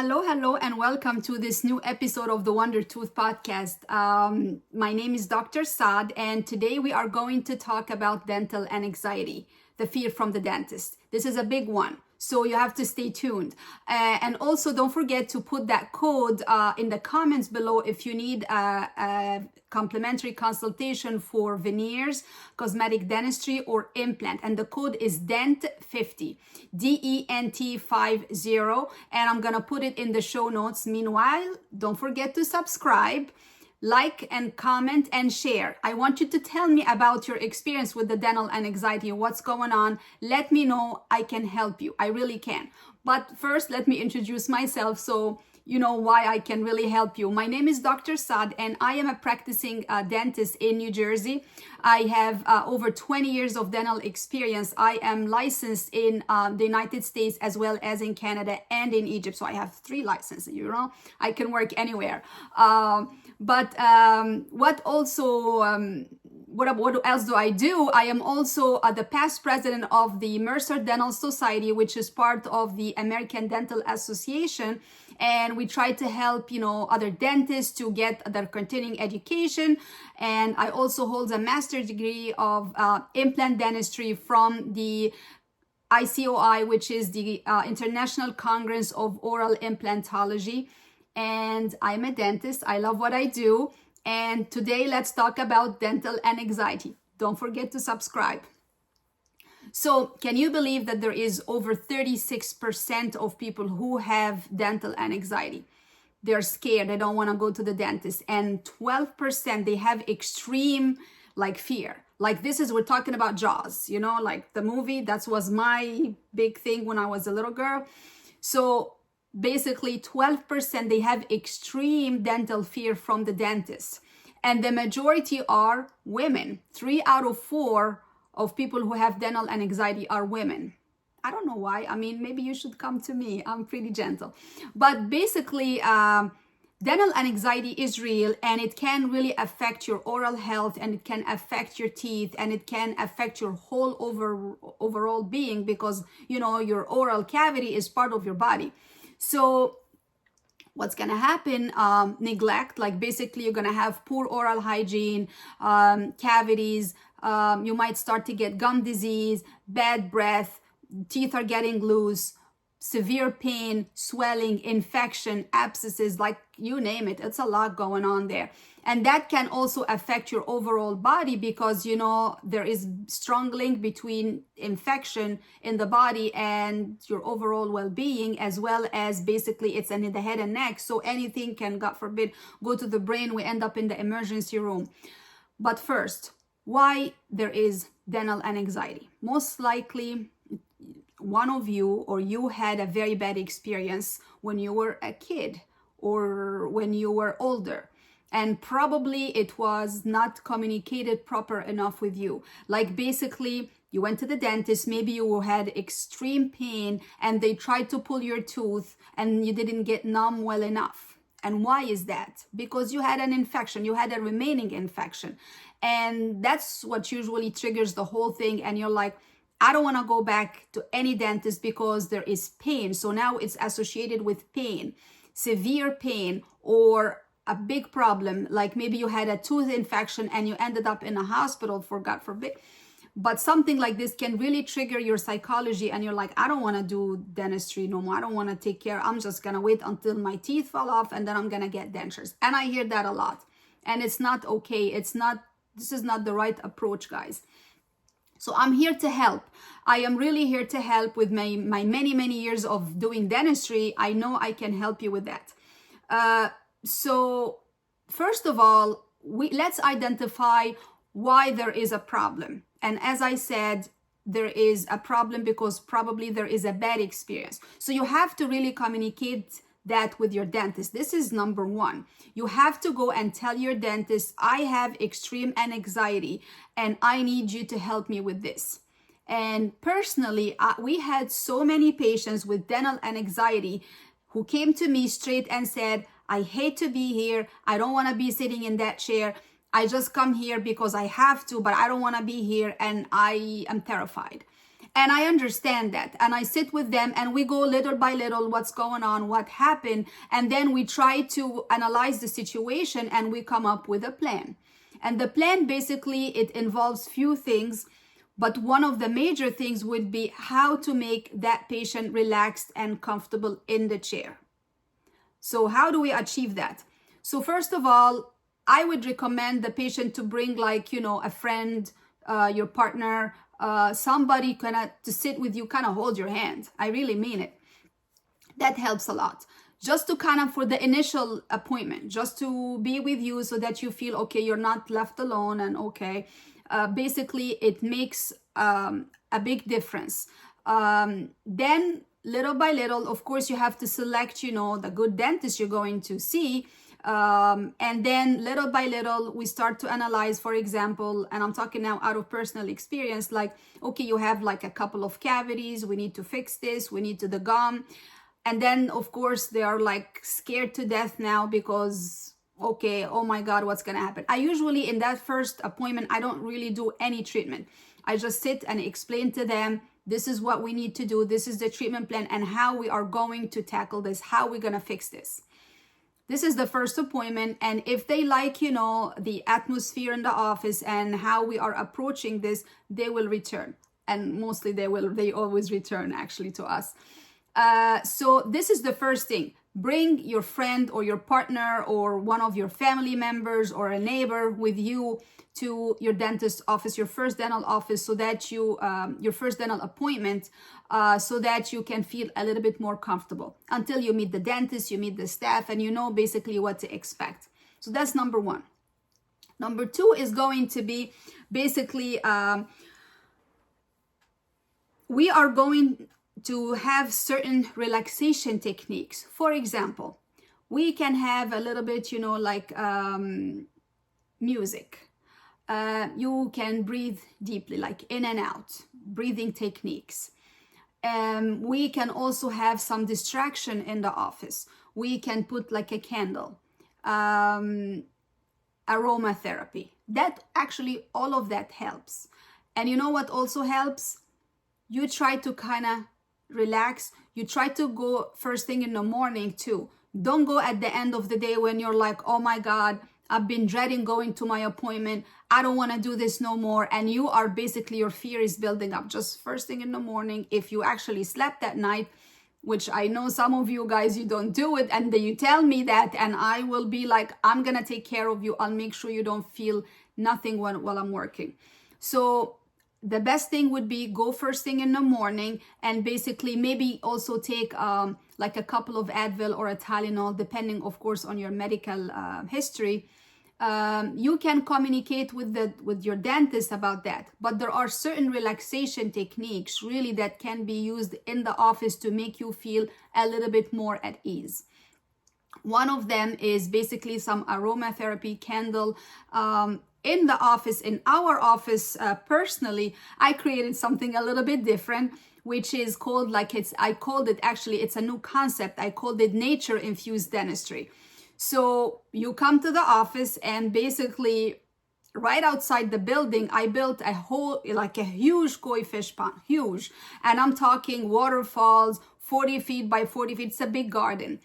Hello, and welcome to this new episode of the Wonder Tooth Podcast. My name is Dr. Saad, and today we are going to talk about dental anxiety, the fear from the dentist. This is a big one, so you have to stay tuned. And also, don't forget to put that code in the comments below if you need a complimentary consultation for veneers, cosmetic dentistry, or implant. And the code is DENT50, DENT50, and I'm gonna put it in the show notes. Meanwhile, don't forget to subscribe, like and comment and share. I want you to tell me about your experience with the dental anxiety, what's going on. Let me know. I can help you. I really can. But first, let me introduce myself so you know why I can really help you. My name is Dr. Saad, and I am a practicing dentist in New Jersey. I have over 20 years of dental experience. I am licensed in the United States as well as in Canada and in Egypt. So I have 3 licenses, you know. I can work anywhere. What else do I do? I am also the past president of the Mercer Dental Society, which is part of the American Dental Association. And we try to help, other dentists to get their continuing education. And I also hold a master's degree of implant dentistry from the ICOI, which is the International Congress of Oral Implantology. And I'm a dentist. I love what I do. And today, let's talk about dental anxiety. Don't forget to subscribe. So, can you believe that there is over 36% of people who have dental anxiety? They're scared. They don't want to go to the dentist. And 12%, they have extreme fear. We're talking about Jaws, like the movie. That was my big thing when I was a little girl. So basically 12%, they have extreme dental fear from the dentist. And the majority are women. 3 out of 4 of people who have dental anxiety are women. I don't know why. Maybe you should come to me. I'm pretty gentle. But basically, dental anxiety is real, and it can really affect your oral health, and it can affect your teeth, and it can affect your whole overall being, because, your oral cavity is part of your body. So what's going to happen? Neglect, basically you're going to have poor oral hygiene, cavities. You might start to get gum disease, bad breath, teeth are getting loose, severe pain, swelling, infection, abscesses, you name it. It's a lot going on there. And that can also affect your overall body because, there is strong link between infection in the body and your overall well-being, as well as basically it's in the head and neck. So anything can, God forbid, go to the brain. We end up in the emergency room. But first, why there is dental anxiety? Most likely, one of you or you had a very bad experience when you were a kid or when you were older. And probably it was not communicated proper enough with you. Basically, you went to the dentist, maybe you had extreme pain and they tried to pull your tooth and you didn't get numb well enough. And why is that? Because you had an infection, you had a remaining infection. And that's what usually triggers the whole thing. And you're like, I don't want to go back to any dentist because there is pain. So now it's associated with pain, severe pain, or a big problem. Maybe you had a tooth infection and you ended up in a hospital, for God forbid. But something like this can really trigger your psychology, and you're like, I don't want to do dentistry no more. I don't want to take care. I'm just going to wait until my teeth fall off and then I'm going to get dentures. And I hear that a lot. And it's not okay. This is not the right approach, guys. So I'm here to help. I am really here to help with my many, many years of doing dentistry. I know I can help you with that. So first of all, let's identify why there is a problem. And as I said, there is a problem because probably there is a bad experience. So you have to really communicate that with your dentist. This is number 1. You have to go and tell your dentist, I have extreme anxiety and I need you to help me with this. And personally, we had so many patients with dental anxiety who came to me straight and said, I hate to be here. I don't want to be sitting in that chair. I just come here because I have to, but I don't want to be here and I am terrified. And I understand that. And I sit with them and we go little by little, what's going on, what happened. And then we try to analyze the situation and we come up with a plan. And the plan basically, it involves few things, but one of the major things would be how to make that patient relaxed and comfortable in the chair. So how do we achieve that? So first of all, I would recommend the patient to bring like, a friend, your partner, somebody to sit with you, kind of hold your hand. I really mean it. That helps a lot. Just to kind of, for the initial appointment, just to be with you so that you feel, okay, you're not left alone and okay. Basically, it makes a big difference. Then little by little, of course, you have to select, the good dentist you're going to see. And then little by little, we start to analyze, for example, and I'm talking now out of personal experience, like, okay, you have like a couple of cavities. We need to fix this. We need to the gum. And then, of course, they are like scared to death now because, okay, oh my God, what's going to happen? I usually, in that first appointment, I don't really do any treatment. I just sit and explain to them, this is what we need to do. This is the treatment plan and how we are going to tackle this, how we're going to fix this. This is the first appointment. And if they like, the atmosphere in the office and how we are approaching this, they will return. And mostly they always return actually to us. So this is the first thing. Bring your friend or your partner or one of your family members or a neighbor with you to your dentist office, your first dental office, so that your first dental appointment, so that you can feel a little bit more comfortable until you meet the dentist, you meet the staff, and you know basically what to expect. So that's number one. Number two is going to be basically, we are going to have certain relaxation techniques. For example, we can have a little bit, music. You can breathe deeply, like in and out, breathing techniques. We can also have some distraction in the office. We can put like a candle, aromatherapy. That actually, all of that helps. And you know what also helps? You try to kind of relax. You try to go first thing in the morning too. Don't go at the end of the day when you're like, oh my God, I've been dreading going to my appointment. I don't want to do this no more. And you are basically, your fear is building up. Just first thing in the morning, if you actually slept that night, which I know some of you guys, you don't do it. And then you tell me that, and I will be like, I'm going to take care of you. I'll make sure you don't feel nothing while I'm working. So the best thing would be go first thing in the morning and basically maybe also take like a couple of Advil or a Tylenol, depending, of course, on your medical history. You can communicate with your dentist about that. But there are certain relaxation techniques really that can be used in the office to make you feel a little bit more at ease. One of them is basically some aromatherapy candle. In the office, in our office, personally, I created something a little bit different, which is called it's a new concept. I called it nature infused dentistry. So you come to the office and basically right outside the building, I built a huge koi fish pond, huge. And I'm talking waterfalls, 40 feet by 40 feet. It's a big garden.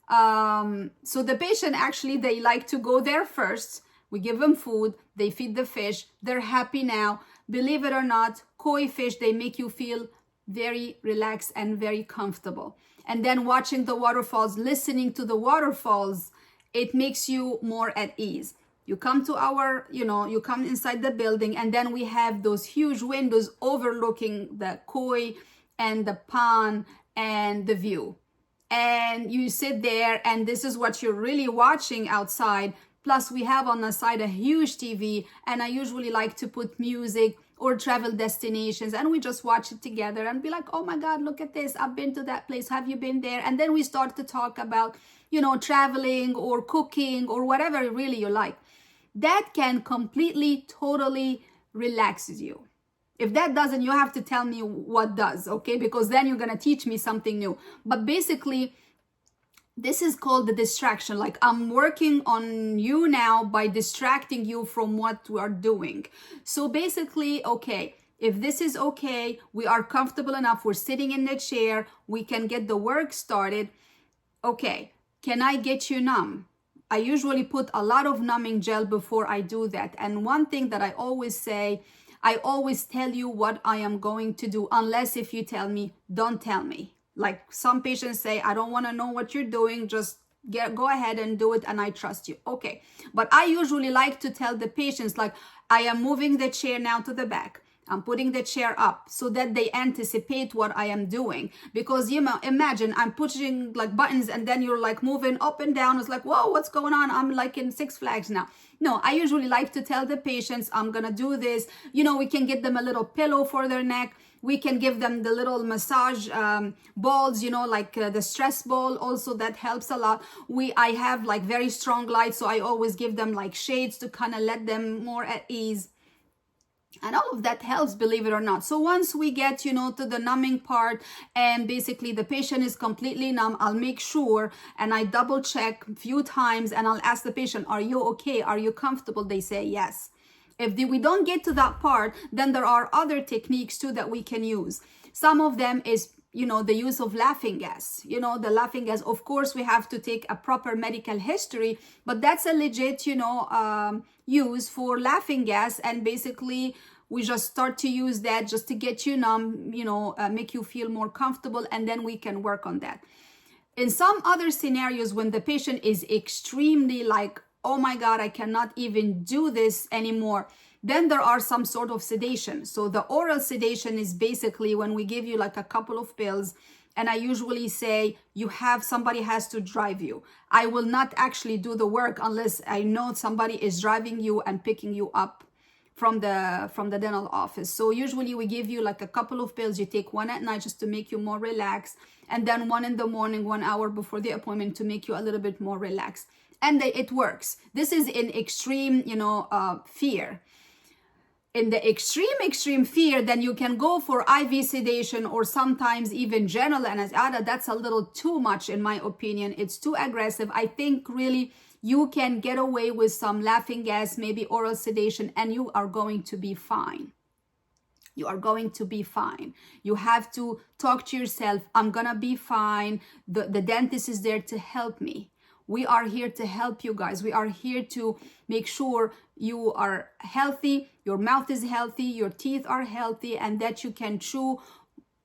So the patient actually, they like to go there first. We give them food, they feed the fish, they're happy now. Believe it or not, koi fish, they make you feel very relaxed and very comfortable. And then watching the waterfalls, listening to the waterfalls, it makes you more at ease. You come to you come inside the building, and then we have those huge windows overlooking the koi and the pond and the view. And you sit there, and this is what you're really watching outside. Plus, we have on the side a huge TV, and I usually like to put music or travel destinations, and we just watch it together and be like, oh my God, look at this. I've been to that place. Have you been there? And then we start to talk about, traveling or cooking or whatever really you like. That can completely, totally relaxes you. If that doesn't, you have to tell me what does, okay? Because then you're going to teach me something new. But basically, this is called the distraction. Like, I'm working on you now by distracting you from what we are doing. So basically, okay, If this is okay, we are comfortable enough, we're sitting in the chair, we can get the work started. Okay, can I get you numb? I usually put a lot of numbing gel before I do that. And one thing that I always say, I always tell you what I am going to do, unless if you tell me, don't tell me. Like some patients say, I don't want to know what you're doing, just go ahead and do it and I trust you. Okay, but I usually like to tell the patients, like, I am moving the chair now to the back. I'm putting the chair up so that they anticipate what I am doing. Because, you know, imagine I'm pushing like buttons and then you're like moving up and down. It's like, whoa, what's going on? I'm like in Six Flags now. No, I usually like to tell the patients, I'm going to do this. You know, we can get them a little pillow for their neck. We can give them the little massage balls, you know, like the stress ball. Also, that helps a lot. I have like very strong lights, so I always give them like shades to kind of let them more at ease. And all of that helps, believe it or not. So once we get, you know, to the numbing part and basically the patient is completely numb, I'll make sure and I double check a few times and I'll ask the patient, are you okay? Are you comfortable? They say yes. If we don't get to that part, then there are other techniques too that we can use. Some of them is, you know, the use of laughing gas. You know, the laughing gas, of course, we have to take a proper medical history, but that's a legit, you know, use for laughing gas. And basically, we just start to use that just to get you numb, you know, make you feel more comfortable, and then we can work on that. In some other scenarios, when the patient is extremely like, oh my God, I cannot even do this anymore, then there are some sort of sedation. So the oral sedation is basically when we give you like a couple of pills, and I usually say somebody has to drive you. I will not actually do the work unless I know somebody is driving you and picking you up from the dental office. So usually we give you like a couple of pills. You take one at night just to make you more relaxed, and then one in the morning, 1 hour before the appointment, to make you a little bit more relaxed. And it works. This is in extreme, you know, fear. In the extreme fear, then you can go for IV sedation or sometimes even general anesthesia. That's a little too much, in my opinion. It's too aggressive. I think really you can get away with some laughing gas, maybe oral sedation, and you are going to be fine. You are going to be fine. You have to talk to yourself, I'm gonna be fine. The dentist is there to help me. We are here to help you guys. We are here to make sure you are healthy, your mouth is healthy, your teeth are healthy, and that you can chew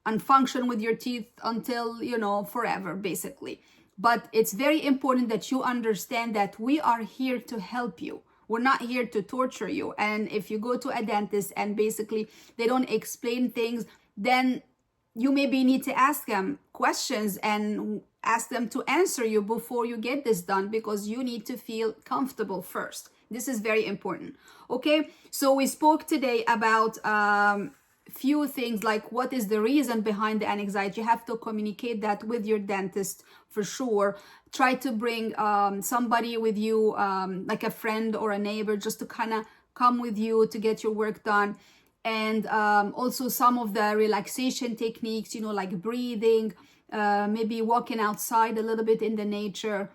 and function with your teeth until, you know, forever, basically. But it's very important that you understand that we are here to help you. We're not here to torture you. And if you go to a dentist and basically they don't explain things, then you maybe need to ask them questions and ask them to answer you before you get this done, because you need to feel comfortable first. This is very important. Okay, so we spoke today about few things, like what is the reason behind the anxiety. You have to communicate that with your dentist for sure. Try to bring somebody with you, like a friend or a neighbor, just to kind of come with you to get your work done. And also some of the relaxation techniques, you know, like breathing, maybe walking outside a little bit in the nature,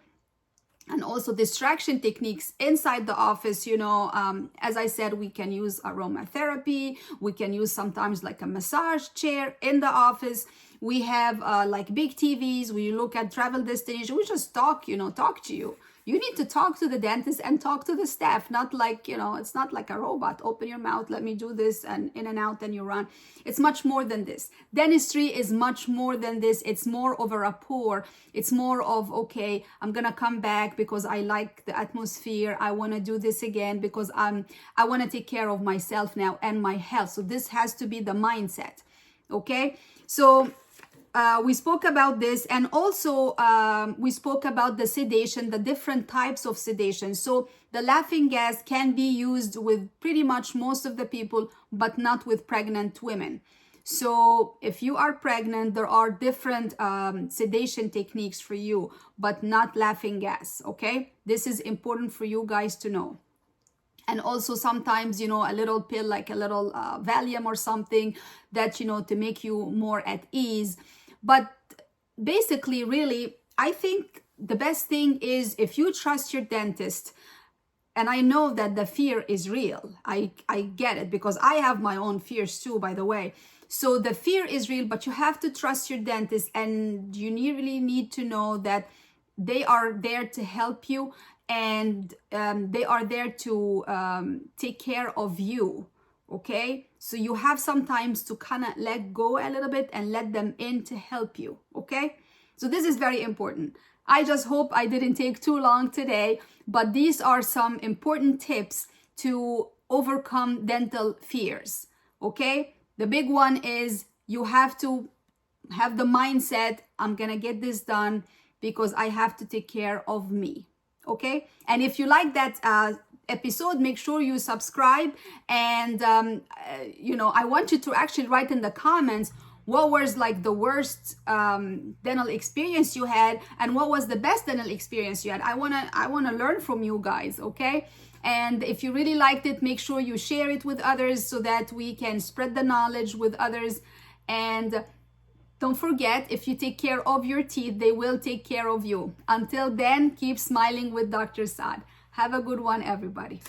and also distraction techniques inside the office. You know, as I said, we can use aromatherapy. We can use sometimes like a massage chair in the office. We have like big TVs. We look at travel destinations. We just talk, you know, talk to you. You need to talk to the dentist and talk to the staff, not like, you know, it's not like a robot. Open your mouth, let me do this, and in and out, and you run. It's much more than this. Dentistry is much more than this. It's more of a rapport. It's more of, okay, I'm going to come back because I like the atmosphere. I want to do this again because I want to take care of myself now and my health. So this has to be the mindset. Okay. So we spoke about this, and also we spoke about the sedation, the different types of sedation. So the laughing gas can be used with pretty much most of the people, but not with pregnant women. So if you are pregnant, there are different sedation techniques for you, but not laughing gas. Okay, this is important for you guys to know. And also sometimes, you know, a little pill, like a little Valium or something that, you know, to make you more at ease. But basically, really, I think the best thing is, if you trust your dentist, and I know that the fear is real. I get it, because I have my own fears too, by the way. So the fear is real, but you have to trust your dentist, and you really need to know that they are there to help you, and they are there to take care of you. Okay, so you have sometimes to kind of let go a little bit and let them in to help you. Okay, so this is very important. I just hope I didn't take too long today, but these are some important tips to overcome dental fears. Okay, the big one is you have to have the mindset, I'm gonna get this done because I have to take care of me. Okay, and if you like that episode, make sure you subscribe, and I want you to actually write in the comments what was like the worst dental experience you had, and what was the best dental experience you had. I wanna learn from you guys. Okay, and if you really liked it, make sure you share it with others so that we can spread the knowledge with others. And don't forget, if you take care of your teeth, they will take care of you. Until then, keep smiling with Dr. Saad. Have a good one, everybody.